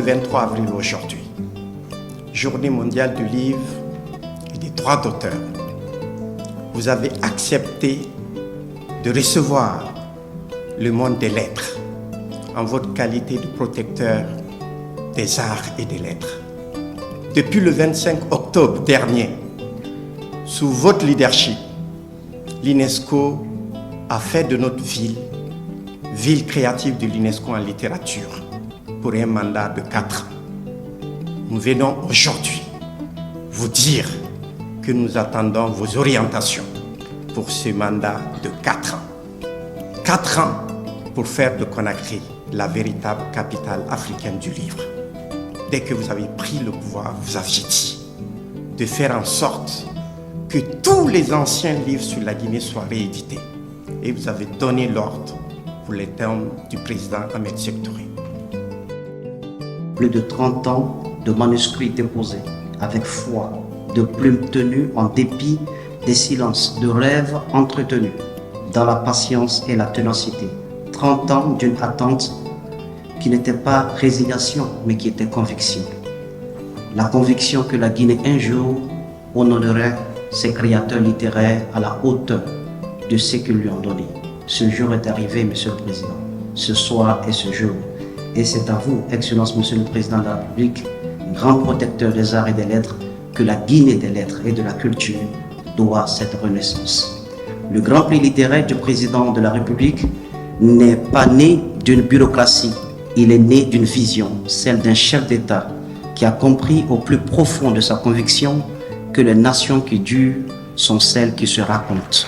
le 23 avril aujourd'hui, Journée mondiale du livre et des droits d'auteur, vous avez accepté de recevoir le monde des lettres en votre qualité de protecteur des arts et des lettres. Depuis le 25 octobre dernier, sous votre leadership, l'UNESCO a fait de notre ville créative de l'UNESCO en littérature, pour un mandat de 4 ans. Nous venons aujourd'hui vous dire que nous attendons vos orientations pour ce mandat de 4 ans. 4 ans pour faire de Conakry la véritable capitale africaine du livre. Dès que vous avez pris le pouvoir, vous aviez dit de faire en sorte que tous les anciens livres sur la Guinée soient réédités. Et vous avez donné l'ordre pour les termes du président Ahmed Sékou Touré. Plus de 30 ans de manuscrits déposés avec foi, de plumes tenues en dépit des silences, de rêves entretenus dans la patience et la ténacité. 30 ans d'une attente qui n'était pas résignation, mais qui était conviction. La conviction que la Guinée un jour honorerait ses créateurs littéraires à la hauteur de ce qu'ils lui ont donné. Ce jour est arrivé, Monsieur le Président. Ce soir est ce jour. Et c'est à vous, Excellence Monsieur le Président de la République, grand protecteur des arts et des lettres, que la Guinée des lettres et de la culture doit cette renaissance. Le grand prix littéraire du Président de la République n'est pas né d'une bureaucratie, il est né d'une vision, celle d'un chef d'État qui a compris au plus profond de sa conviction que les nations qui durent sont celles qui se racontent.